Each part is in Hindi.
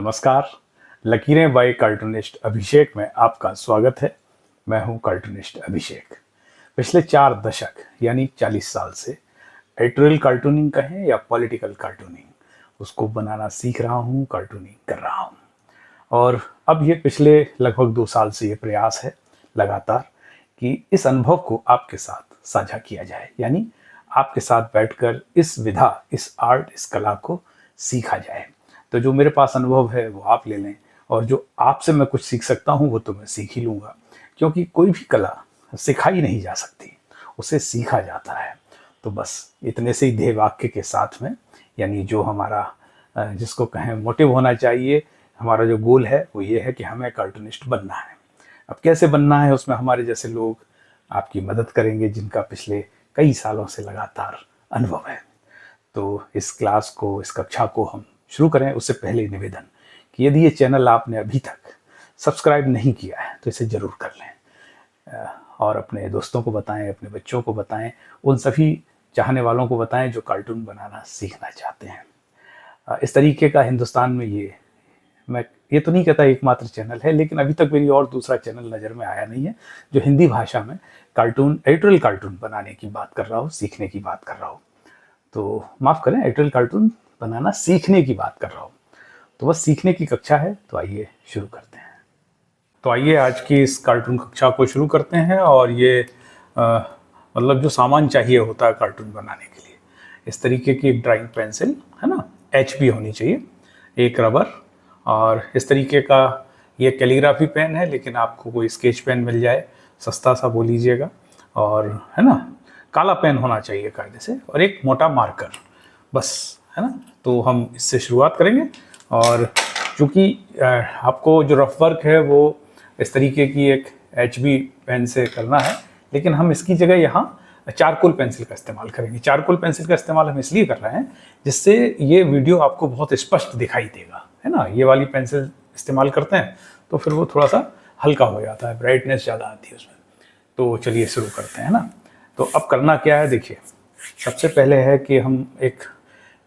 नमस्कार। लकीरें बाय कार्टूनिस्ट अभिषेक में आपका स्वागत है। मैं हूं कार्टूनिस्ट अभिषेक। पिछले 4 दशक यानी 40 साल से एडिटोरियल कार्टूनिंग कहें या पॉलिटिकल कार्टूनिंग, उसको बनाना सीख रहा हूं, कार्टूनिंग कर रहा हूं। और अब ये पिछले लगभग 2 साल से ये प्रयास है लगातार कि इस अनुभव को आपके साथ साझा किया जाए, यानी आपके साथ बैठकर इस विधा, इस आर्ट, इस कला को सीखा जाए। तो जो मेरे पास अनुभव है वो आप ले लें, और जो आपसे मैं कुछ सीख सकता हूँ वो तो मैं सीख ही लूँगा, क्योंकि कोई भी कला सिखाई नहीं जा सकती, उसे सीखा जाता है। तो बस इतने से ही ध्येय वाक्य के साथ में, यानी जो हमारा जिसको कहें मोटिव होना चाहिए, हमारा जो गोल है वो ये है कि हमें कार्टूनिस्ट बनना है। अब कैसे बनना है, उसमें हमारे जैसे लोग आपकी मदद करेंगे जिनका पिछले कई सालों से लगातार अनुभव है। तो इस क्लास को, इस कक्षा को हम शुरू करें उससे पहले निवेदन कि यदि ये चैनल आपने अभी तक सब्सक्राइब नहीं किया है तो इसे ज़रूर कर लें, और अपने दोस्तों को बताएं, अपने बच्चों को बताएं, उन सभी चाहने वालों को बताएं जो कार्टून बनाना सीखना चाहते हैं। इस तरीके का हिंदुस्तान में मैं ये तो नहीं कहता एकमात्र चैनल है, लेकिन अभी तक मेरी और दूसरा चैनल नज़र में आया नहीं है जो हिंदी भाषा में कार्टून, एडिटोरियल कार्टून बनाने की बात कर रहा हो, सीखने की बात कर रहा हो। तो माफ़ करें, एडिटोरियल कार्टून बनाना सीखने की बात कर रहा हूँ। तो बस सीखने की कक्षा है, तो आइए शुरू करते हैं। तो आइए आज की इस कार्टून कक्षा को शुरू करते हैं। और ये मतलब जो सामान चाहिए होता है कार्टून बनाने के लिए, इस तरीके की एक ड्राइंग पेंसिल है ना, HB होनी चाहिए, एक रबर, और इस तरीके का ये कैलीग्राफी पेन है, लेकिन आपको कोई स्केच पेन मिल जाए सस्ता सा वो लीजिएगा, और है ना काला पेन होना चाहिए कायदे से, और एक मोटा मार्कर, बस, है ना। तो हम इससे शुरुआत करेंगे। और चूँकि आपको जो रफ वर्क है वो इस तरीके की एक HB पेन से करना है, लेकिन हम इसकी जगह यहाँ चारकोल पेंसिल का इस्तेमाल करेंगे। चारकोल पेंसिल का इस्तेमाल हम इसलिए कर रहे हैं जिससे ये वीडियो आपको बहुत स्पष्ट दिखाई देगा, है ना। ये वाली पेंसिल इस्तेमाल करते हैं तो फिर वो थोड़ा सा हल्का हो जाता है, ब्राइटनेस ज़्यादा आती है उसमें। तो चलिए शुरू करते हैं ना। तो अब करना क्या है, देखिए, सबसे पहले है कि हम एक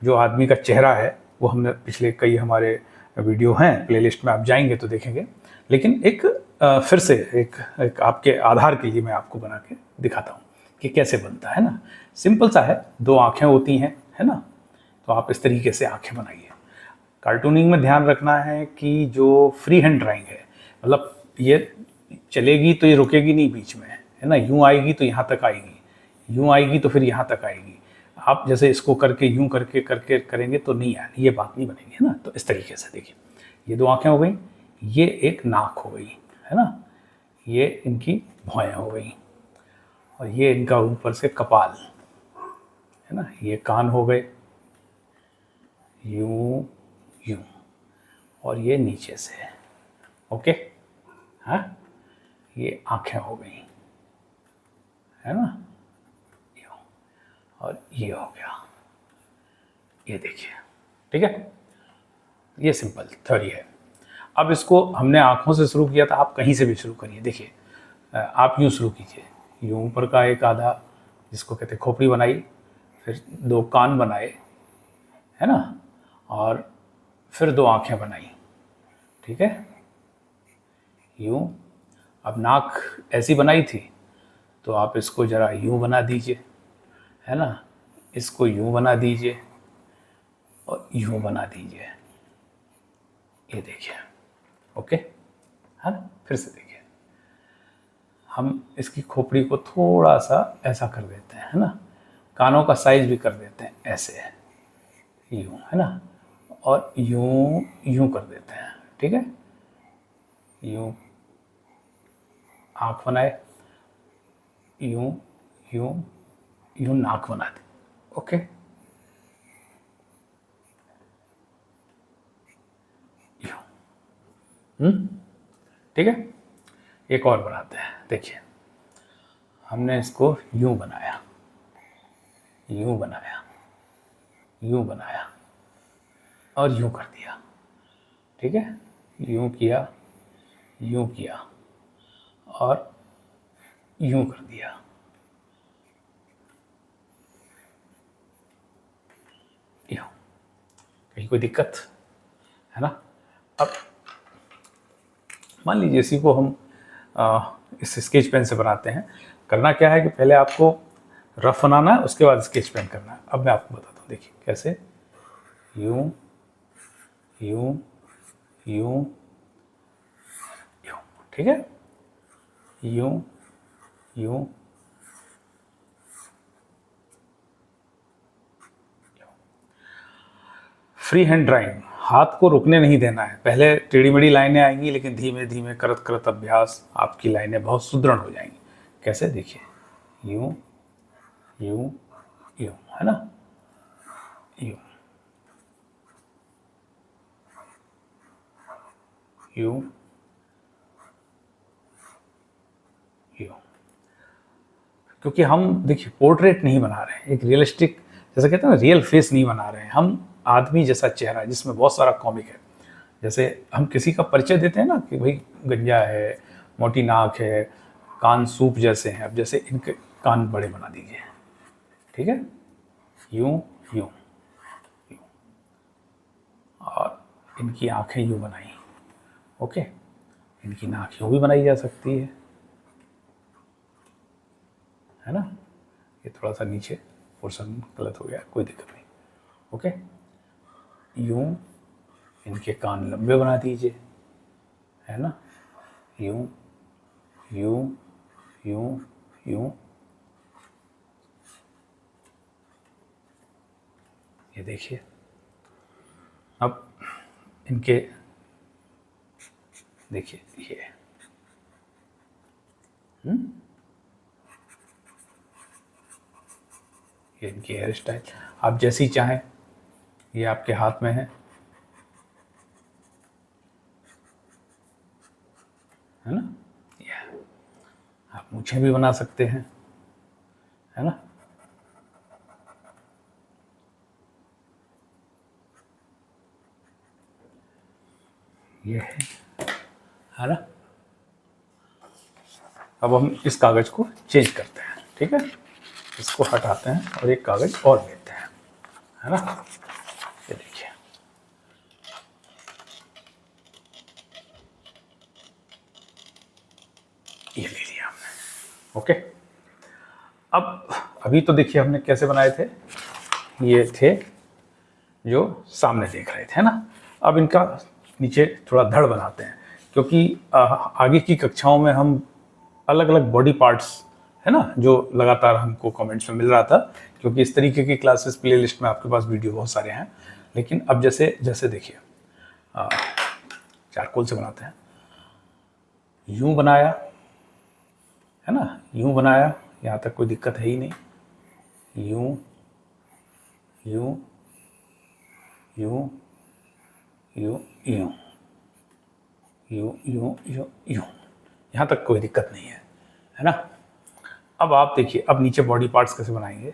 जो आदमी का चेहरा है वो हमने पिछले कई हमारे वीडियो हैं, प्लेलिस्ट में आप जाएंगे तो देखेंगे, लेकिन एक फिर से एक आपके आधार के लिए मैं आपको बना के दिखाता हूँ कि कैसे बनता है ना। सिंपल सा है, 2 आँखें होती हैं, है ना। तो आप इस तरीके से आँखें बनाइए। कार्टूनिंग में ध्यान रखना है कि जो फ्री हैंड ड्राइंग है, मतलब ये चलेगी तो ये रुकेगी नहीं बीच में, है ना। यूँ आएगी तो यहाँ तक आएगी, यूँ आएगी तो फिर यहाँ तक आएगी। आप जैसे इसको करके यूँ करके करके करेंगे तो नहीं आएगी, ये बात नहीं बनेगी, है ना। तो इस तरीके से देखिए, ये 2 आँखें हो गई, ये एक नाक हो गई, है ना, ये इनकी भौहें हो गई, और ये इनका ऊपर से कपाल, है ना, ये कान हो गए, यूँ यूँ, और ये नीचे से, ओके, हाँ, ये आँखें हो गई, है ना, यूँ, और ये हो गया, ये देखिए, ठीक है। ये सिंपल थ्योरी है। अब इसको हमने आँखों से शुरू किया था, आप कहीं से भी शुरू करिए। देखिए, आप यूँ शुरू कीजिए, यूँ ऊपर का एक आधा जिसको कहते हैं खोपड़ी बनाई, फिर 2 कान बनाए, है ना, और फिर 2 आँखें बनाई, ठीक है, यूँ। अब नाक ऐसी बनाई थी तो आप इसको ज़रा यूँ बना दीजिए, है ना, इसको यूँ बना दीजिए और यूँ बना दीजिए, ये देखिए, ओके, है ना। फिर से देखिए, हम इसकी खोपड़ी को थोड़ा सा ऐसा कर देते हैं, है ना, कानों का साइज भी कर देते हैं ऐसे, यूँ, है ना, और यूँ यूँ कर देते हैं, ठीक है, यूँ आँख बनाए, यूँ यूँ यूँ नाक बना दे, ओके, यूँ, ठीक है। एक और बनाते हैं, देखिए, हमने इसको यूँ बनाया, यूँ बनाया, यूँ बनाया, और यूँ कर दिया, ठीक है, यूँ किया, यूँ किया, और यूँ कर दिया, यूँ। कहीं कोई दिक्कत है ना। अब मान लीजिए इसी को हम इस स्केच पेन से बनाते हैं। करना क्या है कि पहले आपको रफ बनाना है, उसके बाद स्केच पेन करना है। अब मैं आपको बताता हूँ, देखिए कैसे। यूं यूं यूं यूं, ठीक है, यूं यूं फ्री हैंड ड्राइंग, हाथ को रुकने नहीं देना है। पहले टेढ़ी मेढ़ी लाइनें आएंगी, लेकिन धीमे धीमे करत करत अभ्यास आपकी लाइनें बहुत सुदृढ़ हो जाएंगी। कैसे, देखिए, यूं यूं यूं, है ना, यूं यूं यूं। क्योंकि हम देखिए पोर्ट्रेट नहीं बना रहे हैं, एक रियलिस्टिक, जैसे कहते हैं ना, रियल फेस नहीं बना रहे हैं हम। आदमी जैसा चेहरा जिसमें बहुत सारा कॉमिक है। जैसे हम किसी का परिचय देते हैं ना कि भाई गंजा है, मोटी नाक है, कान सूप जैसे हैं। अब जैसे इनके कान बड़े बना दीजिए, ठीक है, यूं यूं यूं, और इनकी आंखें यूं बनाई। ओके, इनकी नाक यूं भी बनाई जा सकती है ना। ये थोड़ा सा नीचे पोर्शन गलत हो गया, कोई दिक्कत नहीं। ओके, यूं इनके कान लंबे बना दीजिए, है ना, यूं यूं यूं यूं। ये देखिए, अब इनके देखिए ये ये इनकी हेयर स्टाइल आप जैसी चाहें, ये आपके हाथ में है ना। ये आप मूछें भी बना सकते हैं, है ना। ये है ना। अब हम इस कागज को चेंज करते हैं, ठीक है, इसको हटाते हैं और एक कागज और लेते हैं, है ना। ये देखिए, ये ले लिया हमने। ओके, अब अभी तो देखिए हमने कैसे बनाए थे, ये थे जो सामने देख रहे थे ना। अब इनका नीचे थोड़ा धड़ बनाते हैं, क्योंकि आगे की कक्षाओं में हम अलग अलग बॉडी पार्ट्स, है ना, जो लगातार हमको कमेंट्स में मिल रहा था, क्योंकि इस तरीके की क्लासेस प्लेलिस्ट में आपके पास वीडियो बहुत सारे हैं। लेकिन अब जैसे जैसे देखिए, चारकोल से बनाते हैं, यूं बनाया, है ना, यूं बनाया, यहाँ तक कोई दिक्कत है ही नहीं। यूं यूं यूं यूं यूं यूं यूं यूं यूं, यहाँ तक कोई दिक्कत नहीं है ना। अब आप देखिए, अब नीचे बॉडी पार्ट्स कैसे बनाएंगे।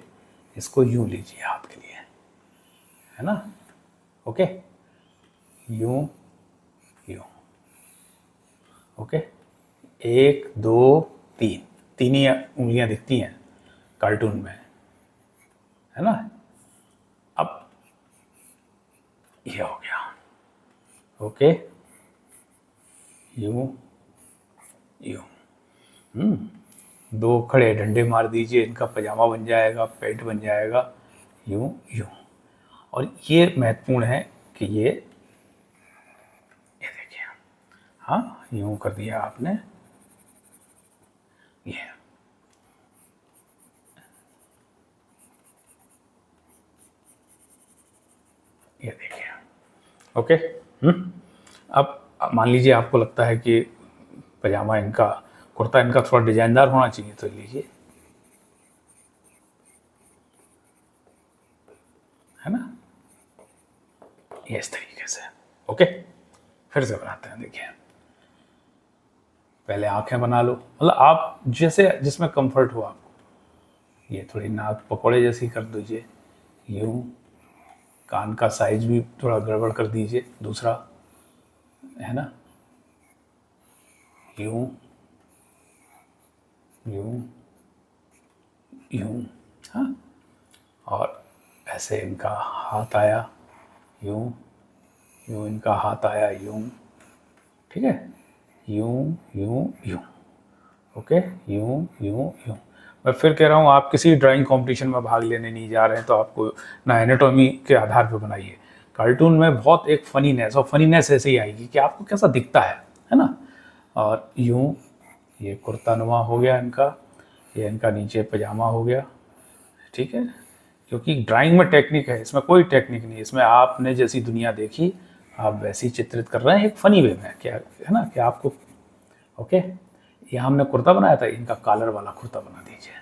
इसको यूं लीजिए हाथ के लिए, है ना। ओके, यूं यूं, ओके, 1 2 3, तीन ही उंगलियां दिखती हैं कार्टून में, है ना। अब ये हो गया, ओके, यूं यूं, 2 खड़े डंडे मार दीजिए, इनका पजामा बन जाएगा, पैंट बन जाएगा, यूं यूं। और ये महत्वपूर्ण है कि ये देखिए, हाँ, यूं कर दिया आपने, ये देखिए। ओके, अब मान लीजिए आपको लगता है कि पजामा इनका, कुर्ता इनका थोड़ा डिजाइनदार होना चाहिए, तो लीजिए, है ना, ये इस तरीके से। ओके, फिर से बनाते हैं, देखिए, पहले आंखें बना लो, मतलब आप जैसे जिसमें कंफर्ट हो आपको। ये थोड़ी नाक पकौड़े जैसी कर दीजिए, यूं, कान का साइज भी थोड़ा गड़बड़ कर दीजिए दूसरा, है ना, यूं यूं यूं, हाँ, और ऐसे इनका हाथ आया, यूं यूं इनका हाथ आया, यूं, ठीक है, यूं यूं यूं, ओके, यूं यूं यूं। मैं फिर कह रहा हूँ, आप किसी ड्राइंग कंपटीशन में भाग लेने नहीं जा रहे हैं तो आपको ना एनाटॉमी के आधार पर बनाइए। कार्टून में बहुत एक फनीनेस, और फनीनेस ऐसे ही आएगी कि आपको कैसा दिखता है ना। और यूं, ये कुर्ता नुमा हो गया इनका, ये इनका नीचे पजामा हो गया, ठीक है। क्योंकि ड्राइंग में टेक्निक है, इसमें कोई टेक्निक नहीं, इसमें आपने जैसी दुनिया देखी आप वैसी चित्रित कर रहे हैं एक फ़नी वे में, क्या है ना, कि आपको, ओके। यहाँ हमने कुर्ता बनाया था, इनका कॉलर वाला कुर्ता बना दीजिए,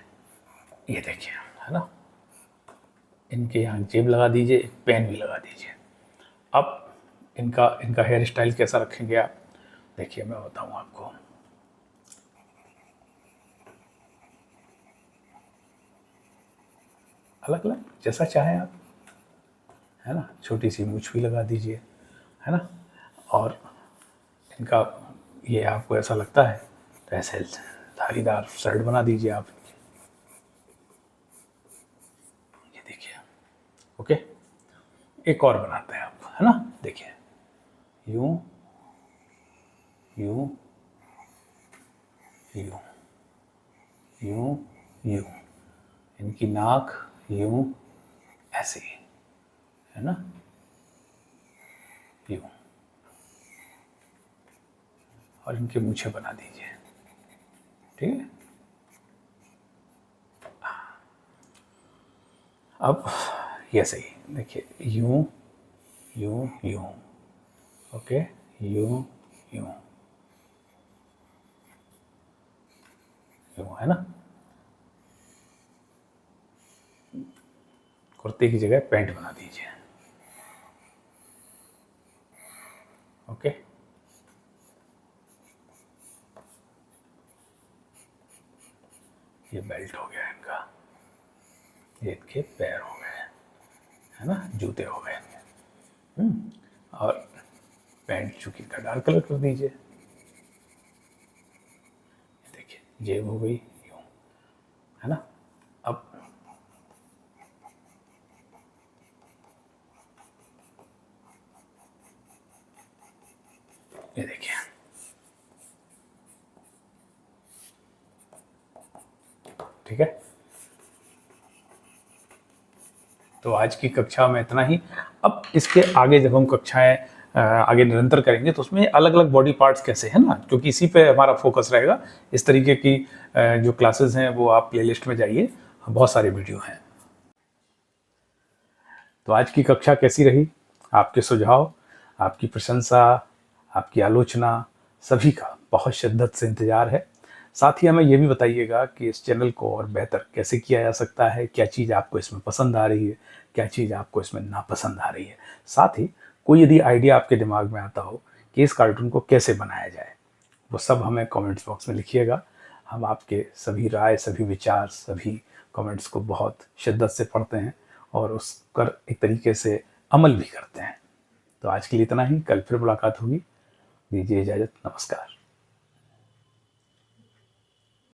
ये देखिए, है ना। इनके यहाँ जेब लगा दीजिए, एक पेन भी लगा दीजिए। अब इनका इनका हेयर स्टाइल कैसा रखेंगे आप, देखिए मैं बताऊँ आपको। अलग अलग जैसा चाहें आप, है ना। छोटी सी मूछ भी लगा दीजिए, है ना। और इनका ये आपको ऐसा लगता है तो ऐसे धारीदार शर्ट बना दीजिए आप, ये देखिए, ओके। एक और बनाते हैं आप, है ना, देखिए, यूं यूं यूं यूं यूं, इनकी नाक यूं, ऐसे, है ना, यूं, और इनके मूछें बना दीजिए, ठीक है। अब ये सही, देखिए, यूं यूं यूं, ओके, यूं यूं यूं, है ना। कुर्ते की जगह पैंट बना दीजिए, ओके। ये बेल्ट हो गया इनका, ये इनके पैर हो गए, है ना, जूते हो गए। और पैंट चूंकि का डार्क कलर कर दीजिए, देखिए, जेब हो गई यूं, है ना। अब ये देखिए, ठीक है। तो आज की कक्षा में इतना ही। अब इसके आगे जब हम कक्षाएं आगे निरंतर करेंगे तो उसमें अलग अलग बॉडी पार्ट्स कैसे, है ना, क्योंकि इसी पे हमारा फोकस रहेगा। इस तरीके की जो क्लासेस हैं वो आप प्लेलिस्ट में जाइए, बहुत सारे वीडियो हैं। तो आज की कक्षा कैसी रही, आपके सुझाव, आपकी प्रशंसा, आपकी आलोचना, सभी का बहुत शिद्दत से इंतज़ार है। साथ ही हमें ये भी बताइएगा कि इस चैनल को और बेहतर कैसे किया जा सकता है, क्या चीज़ आपको इसमें पसंद आ रही है, क्या चीज़ आपको इसमें नापसंद आ रही है। साथ ही कोई यदि आइडिया आपके दिमाग में आता हो कि इस कार्टून को कैसे बनाया जाए, वो सब हमें कमेंट्स बॉक्स में लिखिएगा। हम आपके सभी राय, सभी विचार, सभी कमेंट्स को बहुत शिद्दत से पढ़ते हैं और उस पर एक तरीके से अमल भी करते हैं। तो आज के लिए इतना ही, कल फिर मुलाकात होगी। दीजिए इजाज़त, नमस्कार।